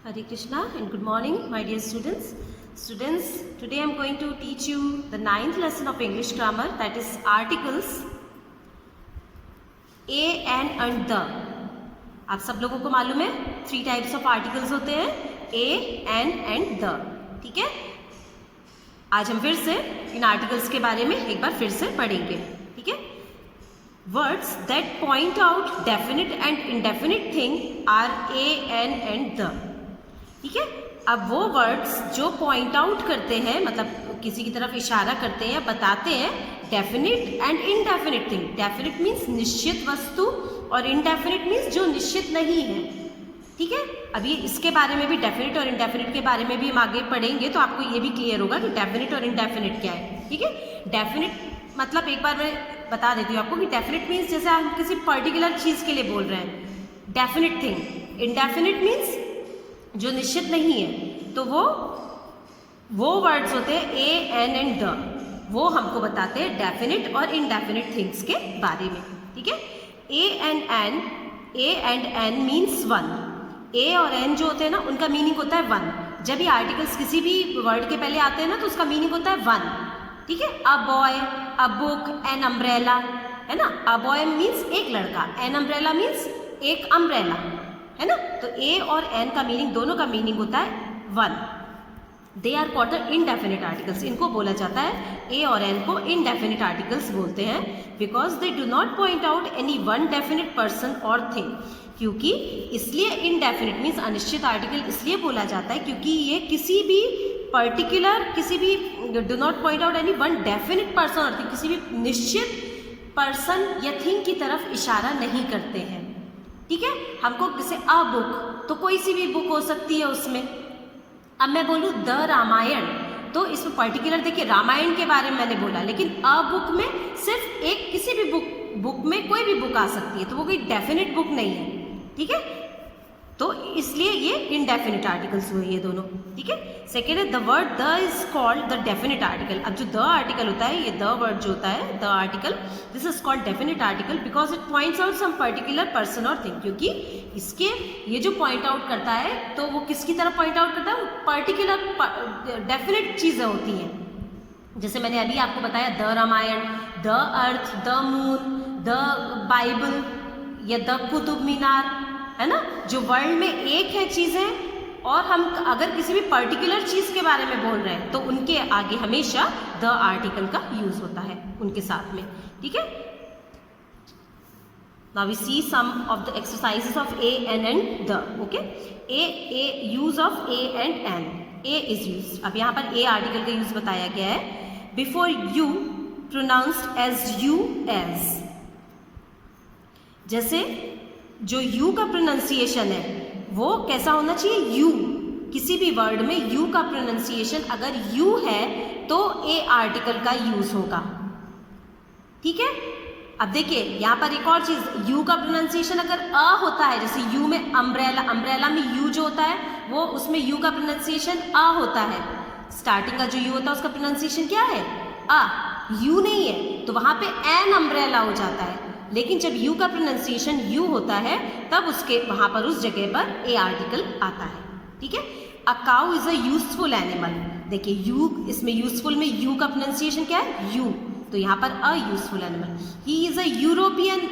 Hare Krishna and good morning, my dear students. Students, today I am going to teach you the 9th lesson of English grammar, that is articles a, an and the. आप सब लोगों को मालूम है 3 types of articles होते हैं, a, an and the. ठीक है, आज हम फिर से इन आर्टिकल्स के बारे में एक बार फिर से पढ़ेंगे. ठीक है, words that point out definite and indefinite thing are a, an and the. ठीक है, अब वो वर्ड्स जो पॉइंट आउट करते हैं, मतलब किसी की तरफ इशारा करते हैं या बताते हैं, definite and indefinite thing. Definite means निश्चित वस्तु और इनडेफिनिट मीन्स जो निश्चित नहीं है. ठीक है, अभी इसके बारे में भी, डेफिनिट और इनडेफिनिट के बारे में भी हम आगे पढ़ेंगे, तो आपको ये भी क्लियर होगा कि डेफिनिट और इनडेफिनिट क्या है. ठीक है, डेफिनिट मतलब एक बार मैं बता देती हूँ आपको कि डेफिनिट मीन्स जैसे हम किसी पर्टिकुलर चीज़ के लिए बोल रहे हैं, डेफिनिट थिंग. इनडेफिनिट मीन्स जो निश्चित नहीं है, तो वो वर्ड्स होते हैं ए, एन एंड द. वो हमको बताते हैं डेफिनिट और इनडेफिनिट थिंग्स के बारे में. ठीक है, a and an means one. A और एन जो होते हैं ना, उनका मीनिंग होता है वन. जब ये आर्टिकल्स किसी भी वर्ड के पहले आते हैं ना, तो उसका मीनिंग होता है वन. ठीक है, a boy, a book, an umbrella, है ना. अ बॉय मीन्स एक लड़का, एन अम्ब्रेला मीन्स एक अम्ब्रेला, है ना. तो ए और एन का मीनिंग, दोनों का मीनिंग होता है one. They are called indefinite articles. इनको बोला जाता है, ए और एन को इनडेफिनिट आर्टिकल्स बोलते हैं, because they do not point out any one definite person और थिंग. क्योंकि इसलिए इनडेफिनिट मीन्स अनिश्चित आर्टिकल इसलिए बोला जाता है क्योंकि ये किसी भी पर्टिकुलर, किसी भी do not point out any one definite person और थिंग, किसी भी निश्चित पर्सन या थिंग की तरफ इशारा नहीं करते हैं. ठीक है, हमको जैसे अ बुक, तो कोई सी भी बुक हो सकती है उसमें. अब मैं बोलूँ द रामायण, तो इसमें पर्टिकुलर देखिए रामायण के बारे में मैंने बोला, लेकिन अ बुक में सिर्फ एक किसी भी बुक में कोई भी बुक आ सकती है, तो वो कोई डेफिनेट बुक नहीं है. ठीक है, तो इसलिए ये इनडेफिनिट आर्टिकल्स हुए ये दोनों. ठीक है, सेकेंड है the word the is called the definite article. अब जो द आर्टिकल होता है, ये द वर्ड जो होता है, the article, this is called definite article because it points out some particular person और थिंग. क्योंकि इसके ये जो पॉइंट आउट करता है, तो वो किसकी तरफ पॉइंट आउट करता है, पर्टिकुलर डेफिनेट चीज़ें होती हैं. जैसे मैंने अभी आपको बताया, the Ramayana, the earth, the moon, the Bible या द कुतुब मीनार, है ना. जो वर्ल्ड में एक है चीज़ें, और हम अगर किसी भी पर्टिकुलर चीज़ के बारे में बोल रहे हैं, तो उनके आगे हमेशा द आर्टिकल का यूज होता है उनके साथ में. ठीक है, now we see some of the exercises of a, an and the. Okay, a use of a and an. A is use. अब यहाँ पर ए आर्टिकल का यूज बताया गया है. Before U pronounced as U as. जैसे जो यू का प्रोनाउंसिएशन है वो कैसा होना चाहिए, यू. किसी भी वर्ड में यू का प्रोनाउंसिएशन अगर यू है तो ए आर्टिकल का यूज होगा. ठीक है, अब देखिए यहाँ पर एक और चीज, यू का प्रोनाउंसिएशन अगर अ होता है, जैसे यू में अम्ब्रेला, अम्ब्रेला में यू जो होता है वो, उसमें यू का प्रोनाउंसिएशन अ होता है. स्टार्टिंग का जो यू होता है उसका प्रोनाउंसिएशन क्या है, अ. यू नहीं है तो वहां पे एन अम्ब्रेला हो जाता है. लेकिन जब यू का प्रोनाउंसिएशन यू होता है, तब उसके वहां पर उस जगह पर ए आर्टिकल आता है. ठीक है, a cow is a useful animal. देखिए यू, इसमें यूजफुल में यू का प्रोनाउंसिएशन क्या है, यू, तो यहाँ पर a useful animal. He is a European,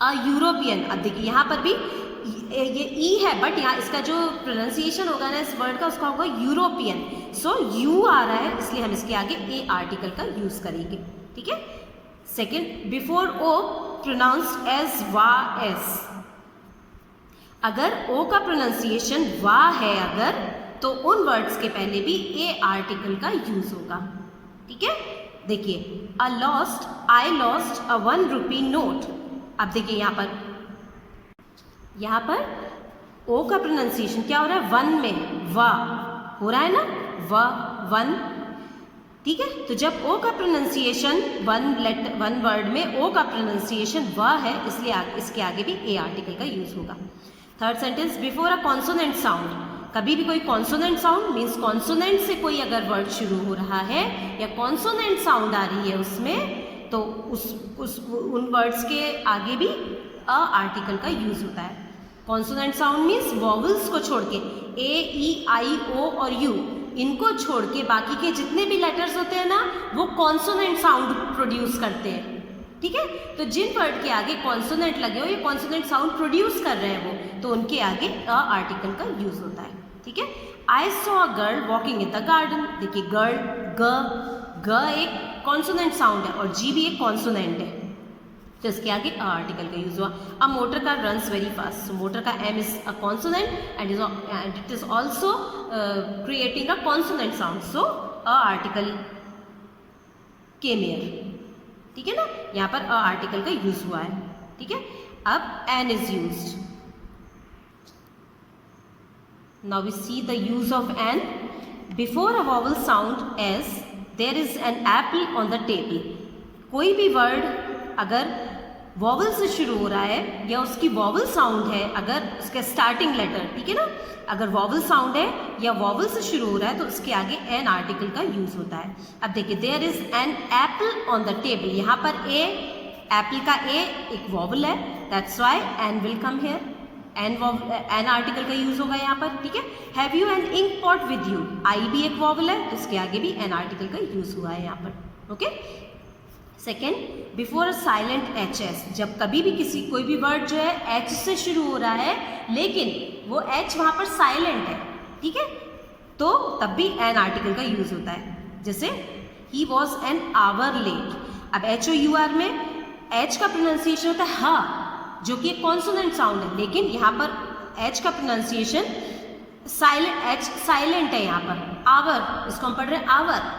a European. अब देखिए यहाँ पर भी ये ई है, बट यहाँ इसका जो प्रोनाउंसिएशन होगा ना इस वर्ड का, उसका होगा यूरोपियन. सो यू आ रहा है, इसलिए हम इसके आगे ए आर्टिकल का यूज करेंगे. ठीक है, सेकेंड, बिफोर ओ प्रोनाउंस्ड एज वा एस. अगर ओ का प्रोनाउंसिएशन वा है अगर, तो उन वर्ड्स के पहले भी ए आर्टिकल का यूज होगा. ठीक है, देखिए I lost a 1 rupee note. अब देखिए यहाँ पर ओ का प्रोनाउंसिएशन क्या हो रहा है, वन में वा हो रहा है ना, वा, वन. ठीक है, तो जब ओ का प्रोनाउंसिएशन वन वर्ड में ओ का प्रोनाउंसिएशन व है, इसलिए इसके आगे भी ए आर्टिकल का यूज होगा. थर्ड सेंटेंस, बिफोर अ कॉन्सोनेंट साउंड. कभी भी कोई कॉन्सोनेंट साउंड मीन्स कॉन्सोनेंट से कोई अगर वर्ड शुरू हो रहा है या कॉन्सोनेंट साउंड आ रही है उसमें, तो उन वर्ड्स के आगे भी अ आर्टिकल का यूज होता है. कॉन्सोनेंट साउंड मीन्स वॉवल्स को छोड़ के, ए ई आई ओ और यू, इनको छोड़ के बाकी के जितने भी लेटर्स होते हैं ना वो कॉन्सोनेंट साउंड प्रोड्यूस करते हैं, ठीक है। तो जिन वर्ड के आगे कॉन्सोनेंट लगे हो, ये कॉन्सोनेंट साउंड प्रोड्यूस कर रहे हैं वो, तो उनके आगे अ आर्टिकल का यूज होता है, ठीक है। I saw a girl walking in the garden, देखिए गर्ल, ग एक कॉन्सोनेंट साउंड है और जी भी एक कॉन्सोनेंट है, तो इसके आगे अ आर्टिकल का यूज हुआ। A motor car runs very fast, so motor का M is a consonant and it is also creating a consonant sound, so a article came here, ठीक है ना। यहाँ पर अ आर्टिकल का यूज हुआ है, ठीक है। अब an is used, now we see the use of an. Before a vowel sound as there is an apple on the table, कोई भी वर्ड अगर वॉवल से शुरू हो रहा है या उसकी वॉवल साउंड है, अगर उसका स्टार्टिंग लेटर, ठीक है ना, अगर वॉवल साउंड है या वॉवल से शुरू हो रहा है तो उसके आगे एन आर्टिकल का यूज होता है। अब देखिए there is an apple on the table, यहाँ पर ए, एप्पल का ए एक वॉवल है, that's why an will come here, an article का यूज होगा यहाँ पर, ठीक है। Have you an ink pot with you, I भी एक वॉवल है तो उसके आगे भी एन आर्टिकल का यूज हुआ है यहाँ पर, okay. Second, before a silent H S, जब कभी भी कोई भी वर्ड जो है एच से शुरू हो रहा है लेकिन वो एच वहाँ पर साइलेंट है, ठीक है, तो तब भी एन आर्टिकल का यूज होता है। जैसे ही वॉज एन आवर लेट, अब एच ओ यू आर में एच का प्रोनाउंसिएशन होता है हा, जो कि एक कॉन्सोनेंट साउंड है, लेकिन यहाँ पर एच का प्रोनाउंसिएशन साइलेंट, एच साइलेंट है यहाँ पर। आवर, इसको हम पढ़ रहे हैं आवर,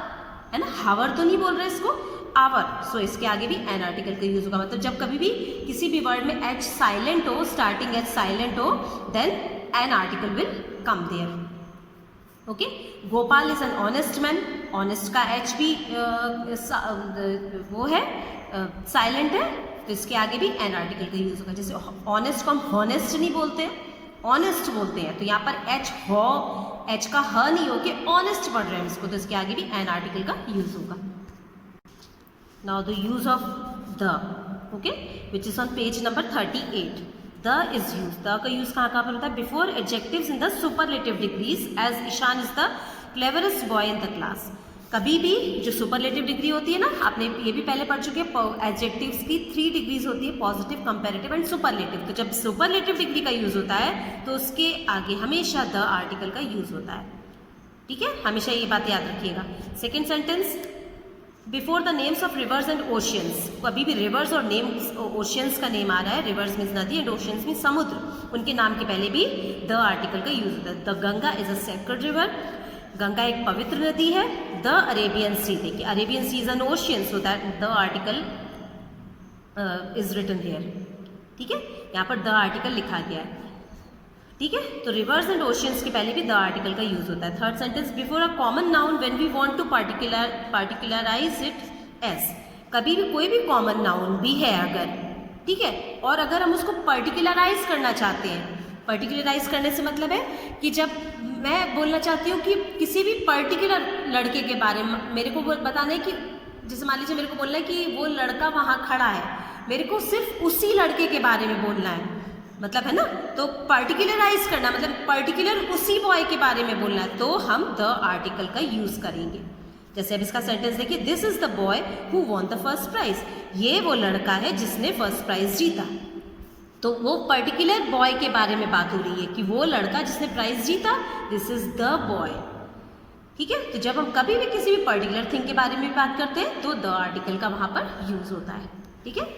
है ना, हावर तो नहीं बोल रहे इसको, आवर, सो इसके आगे भी एन आर्टिकल का यूज होगा। मतलब जब कभी भी किसी भी वर्ड में एच साइलेंट हो, स्टार्टिंग एच साइलेंट हो, then an article will come there, okay. Gopal is an honest man, honest का एच भी वो है साइलेंट है, तो इसके आगे भी एन आर्टिकल का यूज होगा। जैसे ऑनेस्ट को हम हॉनेस्ट नहीं बोलते हैं, ऑनेस्ट बोलते हैं, तो यहाँ पर एच हो, एच का ह नहीं हो के ऑनेस्ट पढ़ रहे हैं इसको, तो इसके आगे भी एन आर्टिकल का यूज होगा। Now the use of the, okay, which is on page number 38. The is used. The का use कहाँ कहाँ पर होता है? Before adjectives in the superlative degrees, as Ishan is the cleverest boy in the class. कभी भी जो superlative degree होती है ना, आपने ये भी पहले पढ़ चुके हैं, एडजेक्टिव्स की 3 डिग्रीज होती है, पॉजिटिव, कंपैरेटिव एंड सुपरलेटिव। तो जब सुपरलेटिव डिग्री का यूज होता है तो उसके आगे हमेशा द आर्टिकल का यूज होता है, ठीक है, हमेशा ये बात याद रखिएगा। Second sentence, before the names of reverse and oceans, अभी भी रिवर्स और नेम्स, ओशियंस का नेम आ रहा है, रिवर्स मीन्स नदी एंड ओशियंस मीन्स समुद्र, उनके नाम के पहले भी द आर्टिकल का यूज होता है। The Ganga is a sacred river, Ganga एक पवित्र नदी है। द अरेबियन सी, देखिए Arabian Sea is an ocean, so that the article is written here, ठीक है, यहाँ पर द आर्टिकल लिखा गया है, ठीक है। तो रिवर्स एंड ओशियंस के पहले भी द आर्टिकल का यूज होता है। Third sentence, before a common noun when we want to particularize it as, कभी भी कोई भी कॉमन नाउन भी है अगर, ठीक है, और अगर हम उसको पर्टिकुलराइज करना चाहते हैं, पर्टिकुलराइज करने से मतलब है कि जब मैं बोलना चाहती हूँ कि किसी भी पर्टिकुलर लड़के के बारे में मेरे को बताना है, कि जैसे मान लीजिए मेरे को बोलना है कि वो लड़का वहाँ खड़ा है, मेरे को सिर्फ उसी लड़के के बारे में बोलना है, मतलब है ना, तो पर्टिकुलराइज करना मतलब पर्टिकुलर उसी बॉय के बारे में बोलना है, तो हम द आर्टिकल का यूज करेंगे। जैसे अब इसका सेंटेंस देखिए, this is the boy who won the first prize, ये वो लड़का है जिसने फर्स्ट प्राइज जीता, तो वो पर्टिकुलर बॉय के बारे में बात हो रही है कि वो लड़का जिसने प्राइज जीता, दिस इज द बॉय, ठीक है। तो जब हम कभी भी किसी भी पर्टिकुलर थिंग के बारे में बात करते हैं तो द आर्टिकल का वहां पर यूज होता है, ठीक है।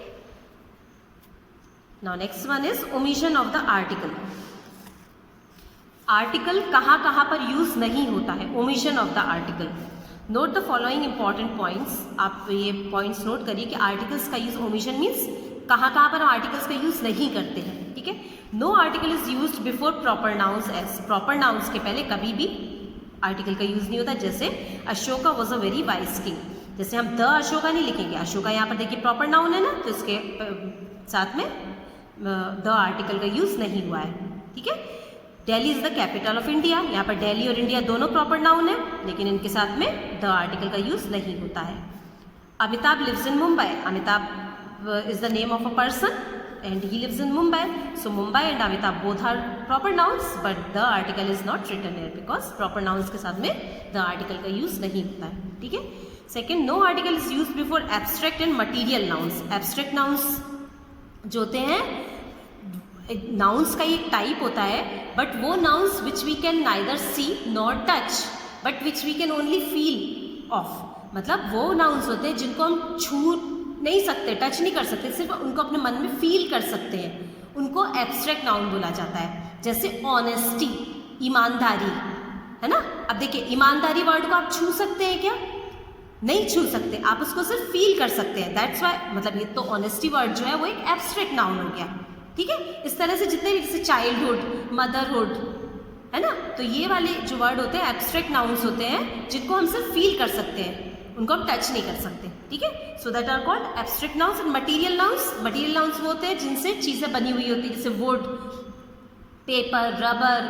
Now next one is omission of the article. Article कहाँ कहाँ पर यूज नहीं होता है, omission of the article. Note the following important points, आप ये पॉइंट्स नोट करिए कि आर्टिकल्स का यूज, ओमिशन मीन्स कहाँ कहाँ पर हम आर्टिकल्स का यूज नहीं करते हैं, ठीक है। No article is used before proper nouns as, proper nouns के पहले कभी भी आर्टिकल का यूज नहीं होता। जैसे Ashoka was a very wise king, जैसे हम द अशोका नहीं लिखेंगे, अशोका यहाँ पर देखिए प्रॉपर नाउन है ना, तो इसके साथ में द आर्टिकल का यूज नहीं हुआ है, ठीक है। Delhi is the capital of India, यहाँ पर दिल्ली और इंडिया दोनों प्रॉपर नाउन है, लेकिन इनके साथ में द आर्टिकल का यूज नहीं होता है। Amitabh lives in Mumbai, Amitabh is the name of a person, and he lives in Mumbai. So Mumbai and Amitabh both are proper nouns, but the article is not written here because proper nouns के साथ में the article का use नहीं होता है. ठीक है. Second, no article is used before abstract and material nouns. Abstract nouns जो होते हैं, nouns का एक टाइप होता है, but वो nouns which we can neither see nor touch, but which we can only feel of. मतलब वो nouns होते हैं जिनको हम छू नहीं सकते, टच नहीं कर सकते, सिर्फ उनको अपने मन में फील कर सकते हैं, उनको एब्स्ट्रैक्ट नाउन बोला जाता है. जैसे ऑनेस्टी, ईमानदारी, है ना. अब देखिए, ईमानदारी वर्ड को आप छू सकते हैं क्या? नहीं छू सकते, आप उसको सिर्फ फील कर सकते हैं. दैट्स वाई, मतलब ये तो ऑनेस्टी वर्ड जो है वो एक एब्स्ट्रैक्ट नाउन हो गया. ठीक है. इस तरह से जितने भी, जैसे चाइल्डहुड, मदरहुड, है ना, तो ये वाले जो वर्ड होते हैं एब्स्ट्रैक्ट नाउन्स होते हैं जिनको हम सिर्फ फील कर सकते हैं, उनको हम टच नहीं कर सकते. ठीक है. So that are called abstract nouns. And material nouns, material nouns वो होते हैं जिनसे चीज़ें बनी हुई होती है, जैसे would, paper, rubber,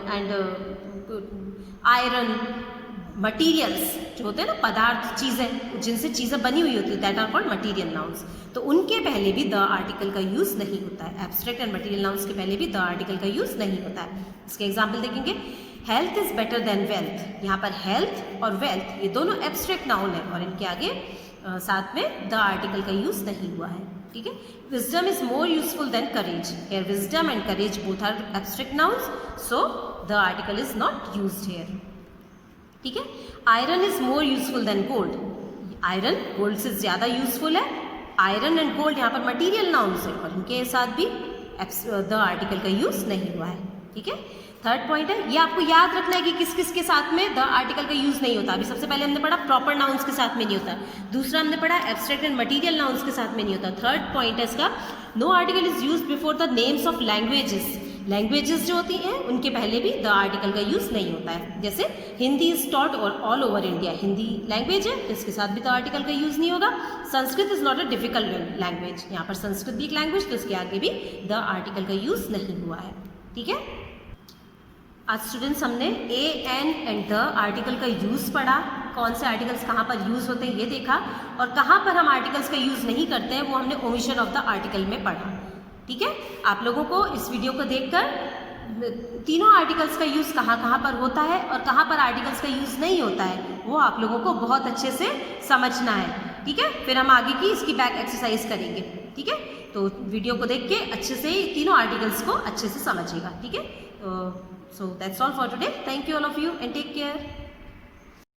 and iron. Materials जो होते हैं ना, पदार्थ, चीज़ें, जिनसे चीज़ें बनी हुई होती है, that are called material nouns. तो उनके पहले भी द आर्टिकल का यूज़ नहीं होता है. एब्स्ट्रैक्ट एंड मटीरियल नाउन्स के पहले भी द आर्टिकल का यूज़ नहीं होता है. इसके एग्जाम्पल देखेंगे. Health is better than wealth. यहाँ पर हेल्थ और वेल्थ ये दोनों एब्स्ट्रैक्ट नाउन है और इनके आगे साथ में द आर्टिकल का यूज़ नहीं हुआ है. ठीक है. Wisdom is more useful than courage. Here wisdom and courage both are abstract nouns, so the article is not used here. ठीक है. Iron is more useful than gold. Iron gold से ज़्यादा यूजफुल है. आयरन एंड गोल्ड यहाँ पर material nouns है और इनके साथ भी द आर्टिकल का यूज़ नहीं हुआ है. ठीक है. थर्ड पॉइंट है, ये आपको याद रखना है कि किस किस के साथ में द आर्टिकल का यूज़ नहीं होता. अभी सबसे पहले हमने पढ़ा प्रॉपर नाउन्स के साथ में नहीं होता. दूसरा हमने पढ़ा एब्स्ट्रैक्ट एंड मटीरियल नाउन्स के साथ में नहीं होता. थर्ड पॉइंट है इसका, no article is used before the names of languages. Languages जो होती हैं उनके पहले भी द आर्टिकल का यूज़ नहीं होता है. जैसे हिंदी इज टॉट और all over India. Hindi language है, इसके साथ भी द आर्टिकल का यूज़ नहीं होगा. Sanskrit is not a difficult language. यहाँ पर संस्कृत भी एक लैंग्वेज, तो इसके आगे भी द आर्टिकल का यूज़ नहीं हुआ है. ठीक है. आज स्टूडेंट्स हमने ए, एन एंड द आर्टिकल का यूज़ पढ़ा. कौन से आर्टिकल्स कहाँ पर यूज़ होते हैं ये देखा, और कहाँ पर हम आर्टिकल्स का यूज़ नहीं करते हैं वो हमने ओमिशन ऑफ द आर्टिकल में पढ़ा. ठीक है. आप लोगों को इस वीडियो को देखकर तीनों आर्टिकल्स का यूज़ कहाँ कहाँ पर होता है और कहाँ पर आर्टिकल्स का यूज़ नहीं होता है वो आप लोगों को बहुत अच्छे से समझना है. ठीक है. फिर हम आगे की इसकी बैक एक्सरसाइज करेंगे. ठीक है. तो वीडियो को देख के अच्छे से तीनों आर्टिकल्स को अच्छे से समझिएगा. ठीक है. So that's all for today. Thank you all of you and take care.